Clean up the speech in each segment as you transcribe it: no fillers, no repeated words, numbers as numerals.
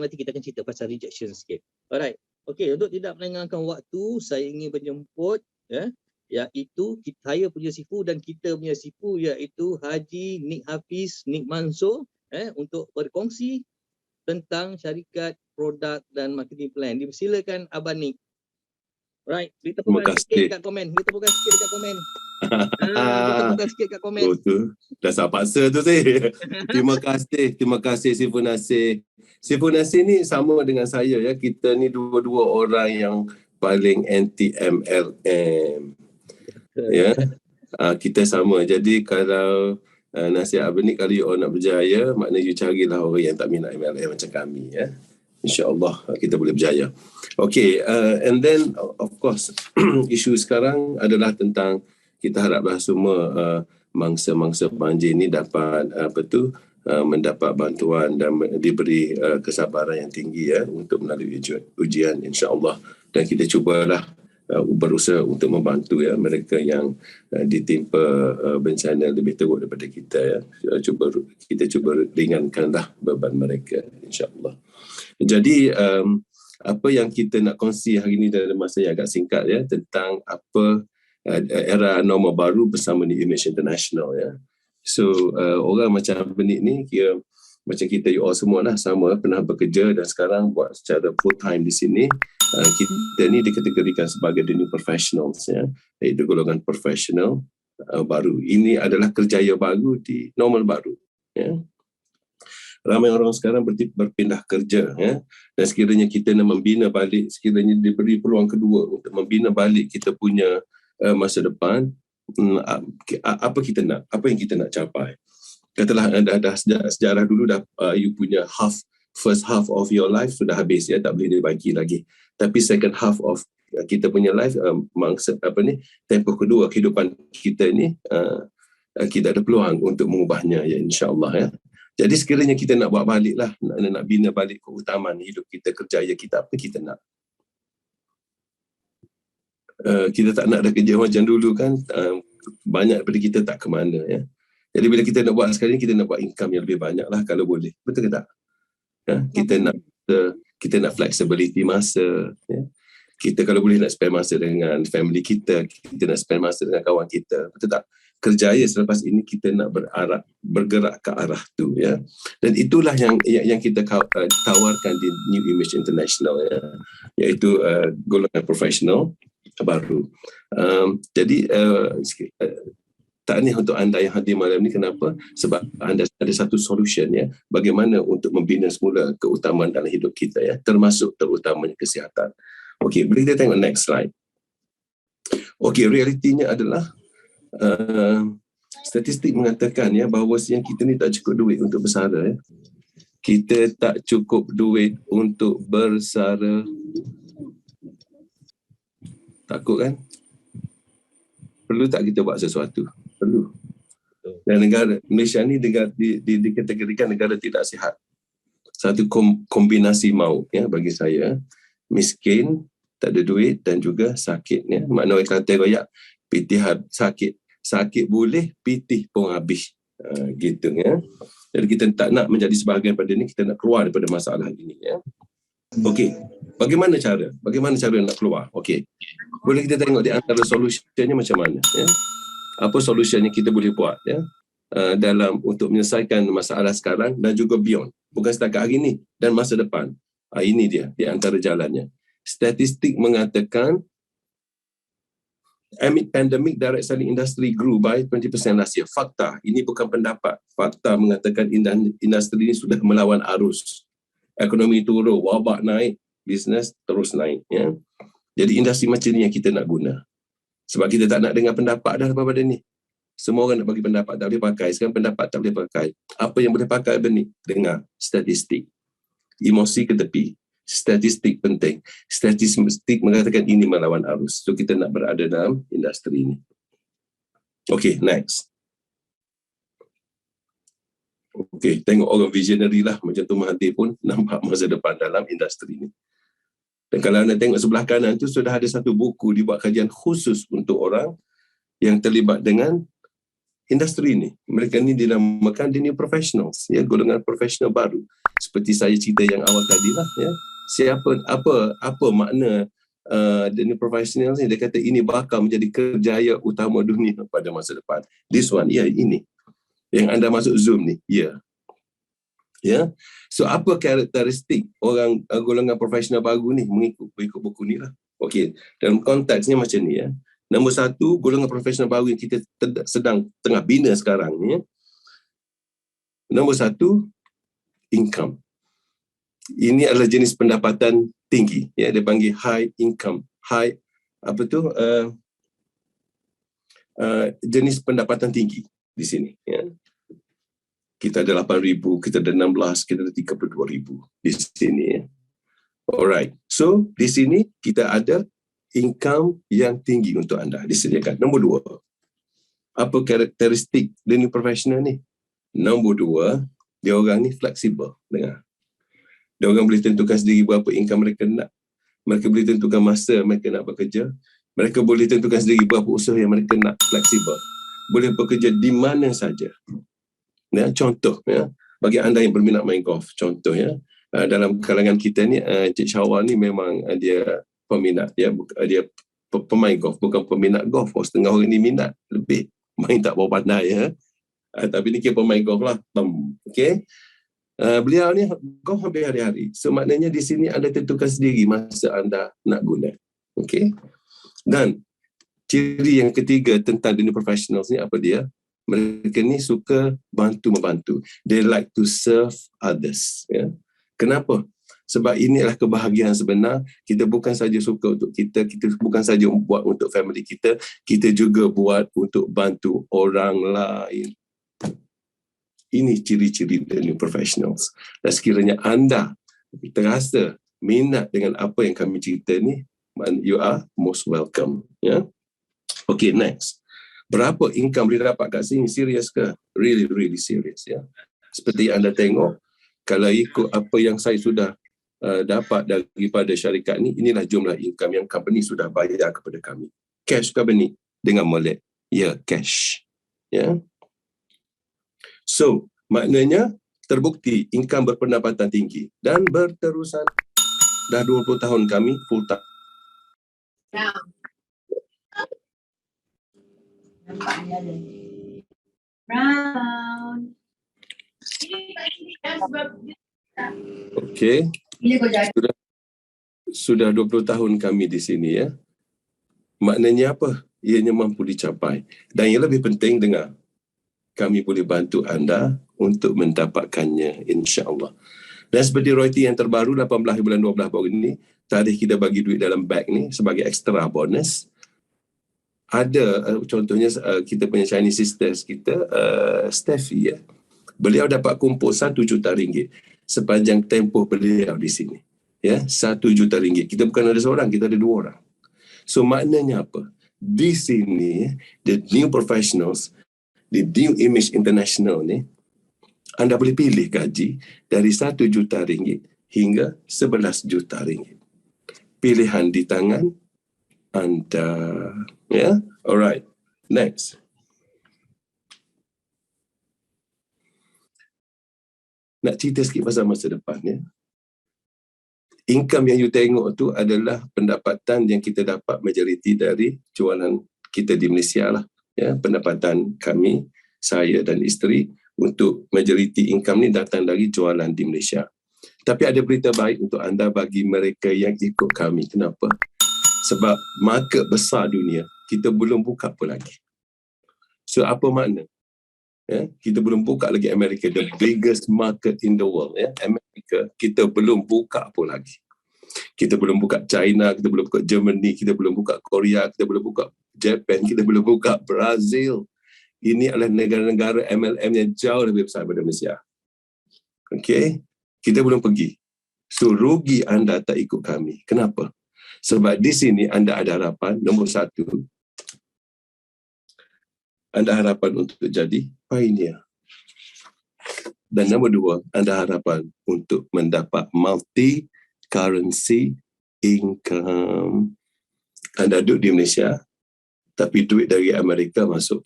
nanti kita akan cerita pasal rejection sikit. Alright. Okey, untuk tidak melengahkan waktu, saya ingin menjemput iaitu saya punya sifu dan kita punya sifu iaitu Haji Nik Hafiz Nik Mansur untuk berkongsi tentang syarikat, produk dan marketing plan. Dipersilakan Abang Nik. Right, kita tepukan sikit dekat komen. Kita tepukan sikit dekat komen. Kita sikit kat komen. Oh tu, dah tak paksa tu saya. Terima kasih Sifu Nasir. Sifu Nasir ni sama dengan saya ya. Kita ni dua-dua orang yang paling anti MLM. Ya. Kita sama. Jadi kalau nasihat Abang ni, kalau you nak berjaya, maknanya you carilah orang yang tak minat MLM macam kami ya. InsyaAllah kita boleh berjaya. Okay, and then of course isu sekarang adalah tentang kita haraplah semua mangsa-mangsa banjir ni dapat mendapat bantuan dan diberi kesabaran yang tinggi ya untuk melalui ujian insya-Allah, dan kita cubalah berusaha untuk membantu ya mereka yang ditimpa bencana lebih teruk daripada kita ya. Kita cuba ringankanlah beban mereka insya-Allah. Jadi apa yang kita nak kongsi hari ini dalam masa yang agak singkat ya tentang apa era normal baru bersama New Image International ya. So orang macam Benik ni kira macam kita you all semua lah sama pernah bekerja dan sekarang buat secara full time di sini. Kita ni dikategorikan sebagai the new professionals ya, iaitu golongan profesional baru. Ini adalah kerjaya baru di normal baru ya. Ramai orang sekarang berpindah kerja ya, dan sekiranya kita nak membina balik, sekiranya diberi peluang kedua untuk membina balik kita punya masa depan, apa yang kita nak capai. Katalah dah sejarah dulu dah you punya first half of your life sudah habis ya, tak boleh dibagi lagi. Tapi second half of kita punya life, tempoh kedua kehidupan kita ni, kita ada peluang untuk mengubahnya ya, insya-Allah ya. Jadi sekiranya kita nak buat balik lah, nak bina balik keutamaan hidup kita, kerjaya kita, apa kita nak. Kita tak nak dah kerja macam dulu kan, banyak daripada kita tak ke mana ya. Jadi bila kita nak buat sekarang, kita nak buat income yang lebih banyak lah kalau boleh. Betul ke tak? Ya? Kita nak flexibility masa. Ya? Kita kalau boleh nak spend masa dengan family kita nak spend masa dengan kawan kita. Betul tak? Kerjaya selepas ini kita nak bergerak ke arah tu ya. Dan itulah yang kita tawarkan di New Image International ya, iaitu golongan profesional baru. Jadi tahniah untuk anda yang hadir malam ni. Kenapa? Sebab anda ada satu solution ya, bagaimana untuk membina semula keutamaan dalam hidup kita ya, termasuk terutamanya kesihatan. Okey, boleh kita tengok next slide. Okey, realitinya adalah statistik mengatakan ya bahawa kita ni tak cukup duit untuk bersara ya. Kita tak cukup duit untuk bersara. Takut kan? Perlu tak kita buat sesuatu? Perlu. Dan negara Malaysia ni dikategorikan negara tidak sihat. Satu kombinasi maut ya bagi saya. Miskin, tak ada duit dan juga sakit ya. Makna orang kata royak pitih sakit boleh, pitih pun habis. Gitu ya. Jadi kita tak nak menjadi sebahagian pada ni, kita nak keluar daripada masalah ini ya. Okey. Bagaimana cara nak keluar? Okey. Boleh kita tengok di antara solusinya macam mana ya. Apa solusinya kita boleh buat ya dalam untuk menyelesaikan masalah sekarang dan juga beyond. Bukan setakat hari ini dan masa depan. Ini dia di antara jalannya. Statistik mengatakan amid pandemic, direct selling industry grew by 20% last year. Fakta, ini bukan pendapat. Fakta mengatakan industri ini sudah melawan arus. Ekonomi turun, wabak naik, bisnes terus naik. Ya. Jadi industri macam ni yang kita nak guna. Sebab kita tak nak dengar pendapat dah pada ni. Semua orang nak bagi pendapat, tak boleh pakai. Sekarang pendapat tak boleh pakai. Apa yang boleh pakai ni? Dengar statistik. Emosi ke tepi. Statistik penting. Statistik mengatakan ini melawan arus. So kita nak berada dalam industri ini. Okay, next. Okay, tengok orang visionary lah. Macam tu Mahathir pun nampak masa depan dalam industri ini. Dan kalau anda tengok sebelah kanan tu, sudah ada satu buku dibuat kajian khusus untuk orang yang terlibat dengan industri ini. Mereka ni dinamakan the new professionals, ya, golongan profesional baru. 10 seperti saya cerita yang awal tadi lah, ya. Apa makna the new professionals ni? Dia kata ini bakal menjadi kerjaya utama dunia pada masa depan. This one, ini yang anda masuk Zoom ni, ya. So apa karakteristik orang golongan profesional baru ni mengikut buku ni lah. Okey, dalam konteksnya macam ni, ya. Nombor 1, golongan profesional baru yang kita tengah bina sekarang ni, ya. Nombor 1, income. Ini adalah jenis pendapatan tinggi, ya. Dia panggil high income, jenis pendapatan tinggi di sini, ya. Kita ada 8,000, kita ada 16, kita ada 32,000 di sini, ya. Alright, so di sini kita ada income yang tinggi untuk anda disediakan. Nombor 2, apa karakteristik the new professional ni? Nombor 2, dia orang ni fleksibel. Dengar, dia orang boleh tentukan sendiri berapa income mereka nak. Mereka boleh tentukan masa mereka nak bekerja. Mereka boleh tentukan sendiri berapa usaha yang mereka nak. Fleksibel, boleh bekerja di mana saja. Ya, contoh, ya, bagi anda yang berminat main golf, contoh, ya, dalam kalangan kita ni, Encik Syawal ni memang dia peminat, ya, dia pemain golf, bukan peminat golf. Setengah orang ni minat, lebih main tak berapa pandai, ya. Tapi ni kira pemain golf lah. Okey. Beliau ni golf hampir hari-hari. So maknanya di sini anda tentukan sendiri masa anda nak guna. Okey. Dan ciri yang ketiga tentang the new professionals ni apa dia? Mereka ni suka bantu-membantu. They like to serve others. Ya. Kenapa? Sebab inilah kebahagiaan sebenar. Kita bukan saja suka untuk kita bukan saja buat untuk family kita juga buat untuk bantu orang lain. Ini ciri-ciri the new professionals. Dan sekiranya anda terasa minat dengan apa yang kami cerita ni, you are most welcome. Ya. Okay, next. Berapa income boleh dapat kat sini? Serius ke? Really, really serious, ya. Seperti anda tengok, kalau ikut apa yang saya sudah dapat daripada syarikat ni, inilah jumlah income yang company sudah bayar kepada kami. Cash company dengan molek. Ya, cash. Ya. So, maknanya terbukti income berpendapatan tinggi dan berterusan. Dah 20 tahun kami full time. Brown. Okey. Sudah 20 tahun kami di sini, ya. Maknanya apa? Ianya mampu dicapai. Dan yang lebih penting, dengar, kami boleh bantu anda untuk mendapatkannya, insya-Allah. Dan seperti royalty yang terbaru 18 bulan 12 baru ini, tadi kita bagi duit dalam bag ni sebagai extra bonus. Ada contohnya kita punya Chinese sisters kita, Steffi, ya. Beliau dapat kumpul 1 juta ringgit sepanjang tempoh beliau di sini. Ya, 1 juta ringgit. Kita bukan ada seorang, kita ada 2 orang. So maknanya apa? Di sini, the new professionals, the new image international ni, anda boleh pilih gaji dari 1 juta ringgit hingga 11 juta ringgit. Pilihan di tangan anda. Ya, alright. Next. Nak cerita sikit pasal masa depan, ya. Income yang you tengok tu adalah pendapatan yang kita dapat majoriti dari jualan kita di Malaysia lah. Ya, pendapatan kami, saya dan isteri, untuk majoriti income ni datang dari jualan di Malaysia. Tapi ada berita baik untuk anda bagi mereka yang ikut kami. Kenapa? Sebab market besar dunia, kita belum buka pun lagi. So apa makna? Ya, kita belum buka lagi Amerika, the biggest market in the world. Ya, Amerika, kita belum buka pun lagi. Kita belum buka China, kita belum buka Germany, kita belum buka Korea, kita belum buka Japan, kita belum buka Brazil. Ini adalah negara-negara MLM yang jauh lebih besar daripada Malaysia. Okey, kita belum pergi. So rugi anda tak ikut kami. Kenapa? Sebab di sini anda ada harapan, nombor 1, anda harapan untuk jadi pioneer. Dan nombor 2, anda harapan untuk mendapat multi-currency income. Anda duduk di Malaysia, tapi duit dari Amerika masuk.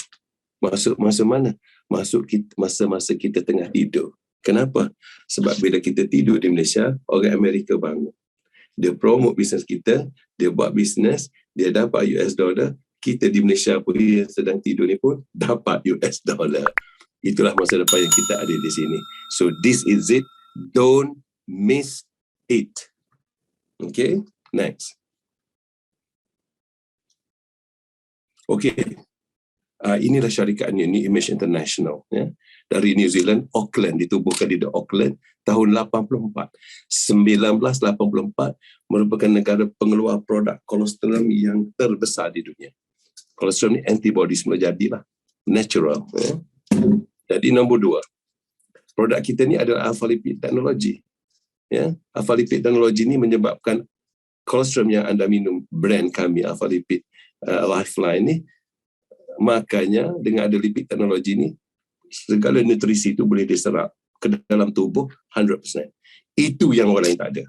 Masuk masa mana? Masuk masa-masa kita tengah hidup. Kenapa? Sebab bila kita tidur di Malaysia, orang Amerika bangun. Dia promote bisnes kita, dia buat bisnes, dia dapat US dollar. Kita di Malaysia pun yang sedang tidur ni pun dapat US dollar. Itulah masa depan yang kita ada di sini. So this is it. Don't miss it. Okay, next. Okay. Inilah syarikat New Image International, ya. Dari New Zealand, Auckland, ditubuhkan di Auckland tahun 84. 1984 merupakan negara pengeluar produk kolostrum yang terbesar di dunia. Kolostrum ni antibody semula jadilah, natural. Ya. Jadi nombor 2, produk kita ni adalah alpha lipid teknologi. Ya, alpha lipid teknologi ni menyebabkan kolostrum yang anda minum, brand kami alpha lipid Lifeline ni, makanya dengan ada lipid teknologi ni, segala nutrisi itu boleh diserap ke dalam tubuh 100%. Itu yang orang lain tak ada.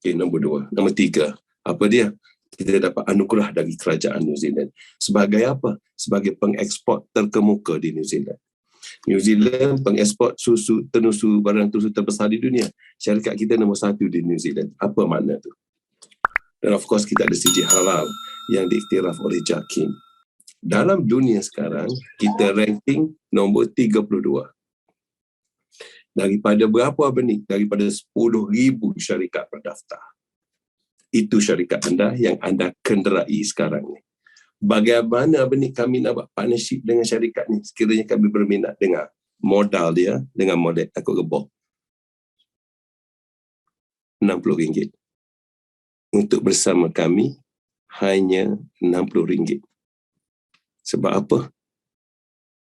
Okay, nombor 2. Nombor 3, apa dia? Kita dapat anugerah dari kerajaan New Zealand. Sebagai apa? Sebagai pengeksport terkemuka di New Zealand. New Zealand pengeksport susu, tenusu, barang tenusu terbesar di dunia. Syarikat kita nombor 1 di New Zealand. Apa makna tu? Dan of course kita ada sijil halal yang diiktiraf oleh JAKIM. Dalam dunia sekarang, kita ranking nombor 32. Daripada berapa benih? Daripada 10,000 syarikat berdaftar. Itu syarikat anda yang anda kenderai sekarang ni. Bagaimana benih kami nak buat partnership dengan syarikat ni? Sekiranya kami berminat dengan modal dia, dengan model takut gebok. RM60. Untuk bersama kami, hanya RM60. Sebab apa?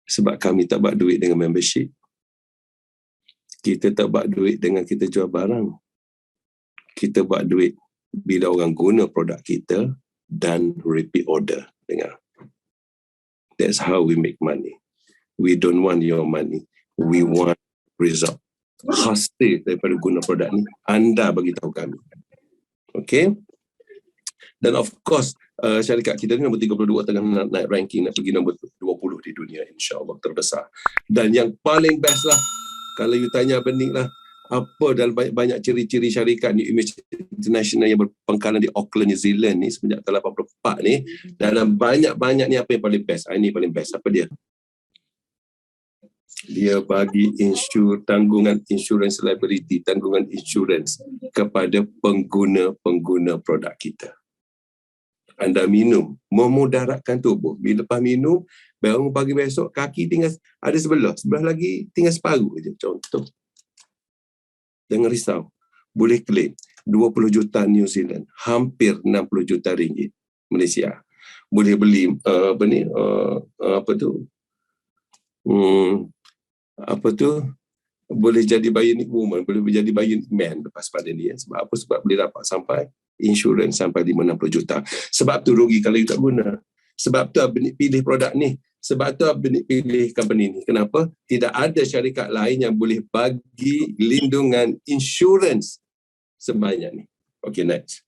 Sebab kami tak buat duit dengan membership. Kita tak buat duit dengan kita jual barang. Kita buat duit bila orang guna produk kita dan repeat order. Dengar. That's how we make money. We don't want your money. We want result. Hasil daripada guna produk ni, anda bagi tahu kami. Okay? Dan of course, syarikat kita ni nombor 32 tengah naik ranking, nak pergi nombor 20 di dunia, insyaAllah terbesar. Dan yang paling best lah, kalau you tanya Bening lah, apa dalam banyak ciri-ciri syarikat New Image International yang berpangkalan di Auckland, New Zealand ni semenjak tahun 84 ni, dalam banyak-banyak ni apa yang paling best? Ini paling best. Apa dia? Dia bagi tanggungan insurance liability, tanggungan insurance kepada pengguna-pengguna produk kita. Anda minum, memudaratkan tubuh. Bila lepas minum, bangun pagi besok, kaki tinggal ada sebelah lagi tinggal separuh je. Contoh. Jangan risau. Boleh claim 20 juta New Zealand, hampir 60 juta ringgit Malaysia. Boleh beli boleh jadi bionic woman, boleh jadi bionic man lepas pada ni. Sebab apa? Sebab boleh dapat sampai insurans sampai 50 juta. Sebab tu rugi kalau you tak guna. Sebab tu Benik pilih produk ni. Sebab tu Benik pilih company ni. Kenapa? Tidak ada syarikat lain yang boleh bagi lindungan insurans sebanyak ni. Okay, next.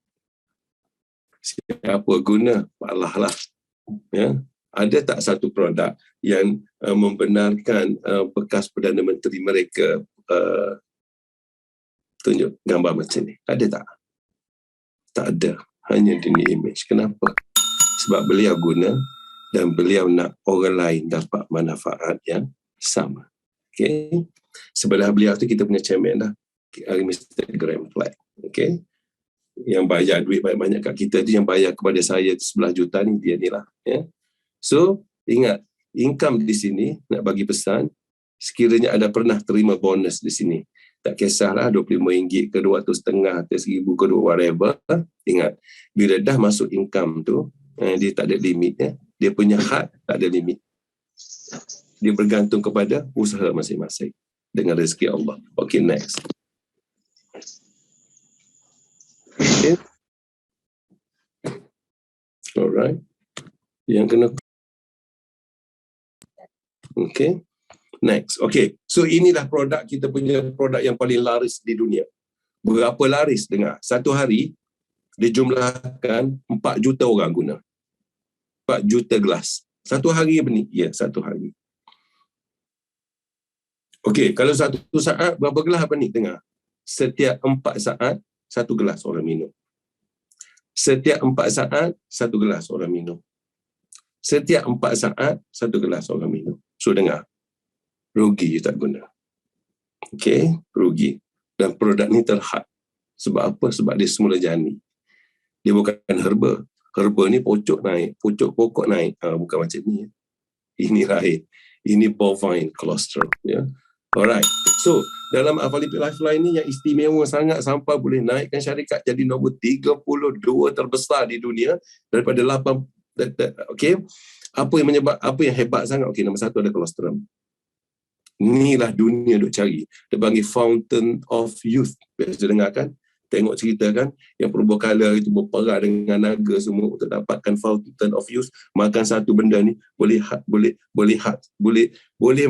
Siapa guna? Allah lah. Ya. Ada tak satu produk yang membenarkan bekas Perdana Menteri mereka tunjuk gambar macam ni? Ada tak? Tak ada. Hanya di New Image. Kenapa? Sebab beliau guna dan beliau nak orang lain dapat manfaat yang sama. Okay? Sebelah beliau tu kita punya chairman dah, Mr. Graham Flag. Okay? Yang bayar duit banyak-banyak kat kita tu, yang bayar kepada saya 11 juta ni, dia ni lah. Ya? So, ingat, income di sini, nak bagi pesan, sekiranya ada pernah terima bonus di sini, tak kisahlah RM25 ke RM200.5 ke RM1,000 ke whatever, ingat, bila dah masuk income tu, dia tak ada limit. Ya? Dia punya had tak ada limit. Dia bergantung kepada usaha masing-masing dengan rezeki Allah. Okay, next. Okay. Alright. Yang kena. Okay. Next. Okay. So inilah produk, kita punya produk yang paling laris di dunia. Berapa laris? Dengar. Satu hari, dijumlahkan 4 juta orang guna. 4 juta gelas. Satu hari benih? Ya, satu hari. Okey, kalau 1 saat berapa gelas apa ni? Dengar. Setiap 4 saat 1 gelas orang minum. Setiap 4 saat 1 gelas orang minum. Setiap 4 saat 1 gelas orang minum. So dengar. Rugi tak guna. Okey, rugi. Dan produk ni terhad. Sebab apa? Sebab dia semula jani. Dia bukan herba. Herba ni pocok naik, pokok naik. Bukan macam ni. Ini lain. Ini bovine colostrum. Ya. Alright. So, dalam Alpha-Lipid Lifeline ni yang istimewa sangat sampai boleh naikkan syarikat jadi nombor 32 terbesar di dunia daripada 8. Okey. Apa yang hebat sangat? Okey, nombor 1 ada colostrum. Inilah dunia duk cari. Dia panggil Fountain of Youth. Biasa dengar kan? Tengok cerita kan? Yang perbekala itu berperang dengan naga semua untuk dapatkan Fountain of Youth. Makan satu benda ni boleh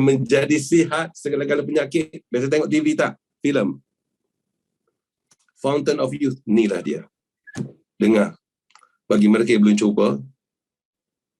menjadi sihat segala-gala penyakit. Biasa tengok TV tak? Filem. Fountain of Youth. Inilah dia. Dengar. Bagi mereka yang belum cuba,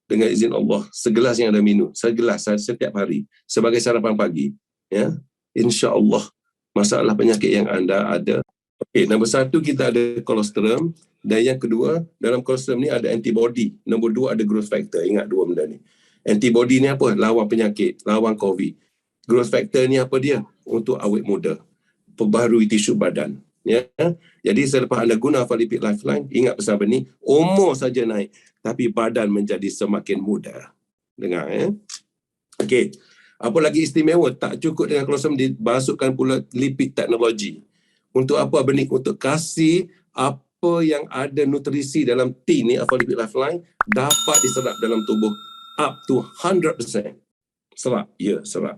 dengan izin Allah, segelas yang anda minum, segelas setiap hari sebagai sarapan pagi, ya, insya-Allah masalah penyakit yang anda ada. Okey, nombor 1 kita ada colostrum, dan yang kedua dalam colostrum ni ada antibody. Nombor 2 ada growth factor. Ingat dua benda ni. Antibody ni apa? Lawan penyakit, lawan COVID. Growth factor ni apa dia? Untuk awet muda, perbaharui tisu badan. Ya, jadi selepas anda guna Alpha-Lipid Lifeline, ingat pesan ni, umur saja naik, tapi badan menjadi semakin muda. Dengar ya. Okey. Apa lagi istimewa? Tak cukup dengan colostrum, dimasukkan pula lipid teknologi. Untuk apa benih? Untuk kasih apa yang ada nutrisi dalam tea ni, Alpha-Lipid Lifeline, dapat diserap dalam tubuh up to 100%. Serap. Ya, serap.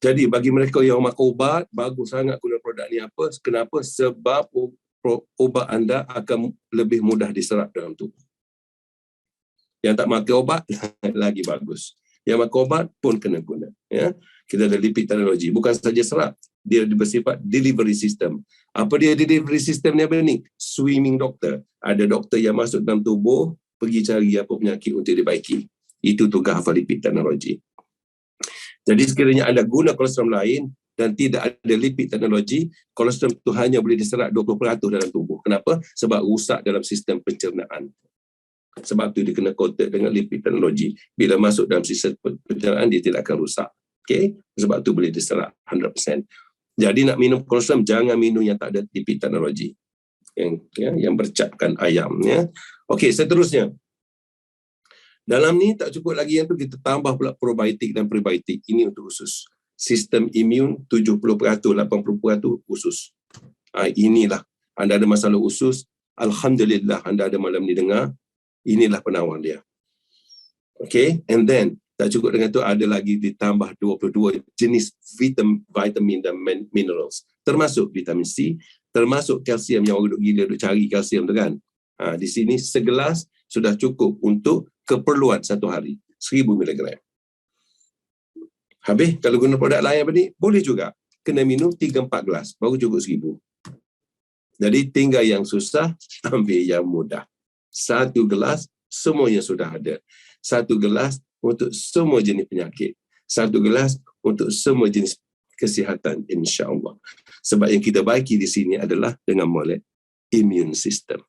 Jadi bagi mereka yang makan ubat, bagus sangat guna produk ni. Apa? Kenapa? Sebab ubat anda akan lebih mudah diserap dalam tubuh. Yang tak makan ubat, lagi bagus. Yang makan ubat pun kena guna. Ya? Kita ada lipid teknologi. Bukan saja serap, dia bersifat delivery system. Apa dia delivery system ni? Apa ni? Swimming doctor. Ada doktor yang masuk dalam tubuh, pergi cari apa penyakit untuk dibaiki. Itu tugas Alpha-Lipid teknologi. Jadi sekiranya anda guna colostrum lain dan tidak ada lipid teknologi, colostrum itu hanya boleh diserap 20% dalam tubuh. Kenapa? Sebab rusak dalam sistem pencernaan. Sebab itu dia kena coated dengan lipid teknologi. Bila masuk dalam sistem pencernaan, dia tidak akan rusak. Okay? Sebab itu boleh diserap 100%. Jadi nak minum colostrum, jangan minum yang tak ada lipid teknologi. Yang bercapkan ayam. Ya. Okey, seterusnya. Dalam ni tak cukup lagi yang tu, kita tambah pula probiotik dan prebiotik. Ini untuk usus. Sistem imun 70%, 80% usus. Inilah. Anda ada masalah usus, alhamdulillah anda ada malam ni dengar. Inilah penawar dia. Okay, and then tak cukup dengan tu, ada lagi ditambah 22 jenis vitamin dan minerals. Termasuk vitamin C, termasuk kalsium yang orang gila duk cari kalsium tu kan. Di sini segelas sudah cukup untuk keperluan satu hari, 1000 mg. Habis, kalau guna produk lain apa ni, boleh juga. Kena minum 3-4 gelas, baru cukup 1000. Jadi tinggal yang susah, ambil yang mudah. 1 gelas, semuanya sudah ada. 1 gelas untuk semua jenis penyakit. 1 gelas untuk semua jenis kesihatan, insya-Allah. Sebab yang kita baiki di sini adalah dengan molek immune system.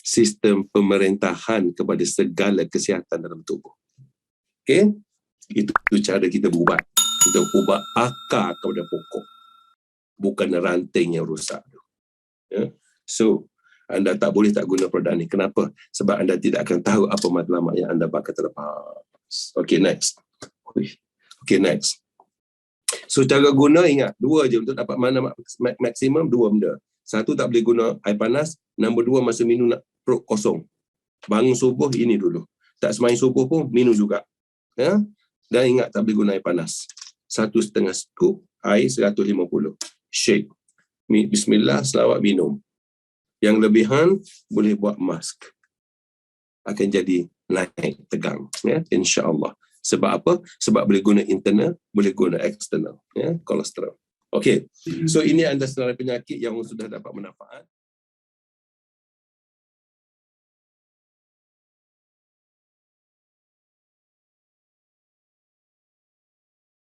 Sistem pemerintahan kepada segala kesihatan dalam tubuh. Okey? Itu cara kita berubat. Kita ubah akar kepada pokok. Bukan ranting yang rosak. Ya? So, anda tak boleh tak guna produk ni. Kenapa? Sebab anda tidak akan tahu apa matlamat yang anda bakal terlepas. Okey, next. Okey, next. So, cara guna ingat, 2 je untuk dapat mana maksimum, 2 benda. 1, tak boleh guna air panas. Nombor 2, masa minum nak perut kosong. Bangun subuh, ini dulu. Tak sembahyang subuh pun, minum juga. Ya? Dan ingat, tak boleh guna air panas. 1,5 scoop, air 150. Shake. Bismillah, selawat, minum. Yang lebihan, boleh buat mask. Akan jadi naik, tegang. Ya? InsyaAllah. Sebab apa? Sebab boleh guna internal, boleh guna external. Ya? Colostrum. Okey. So, ini anda senarai penyakit yang sudah dapat manfaat.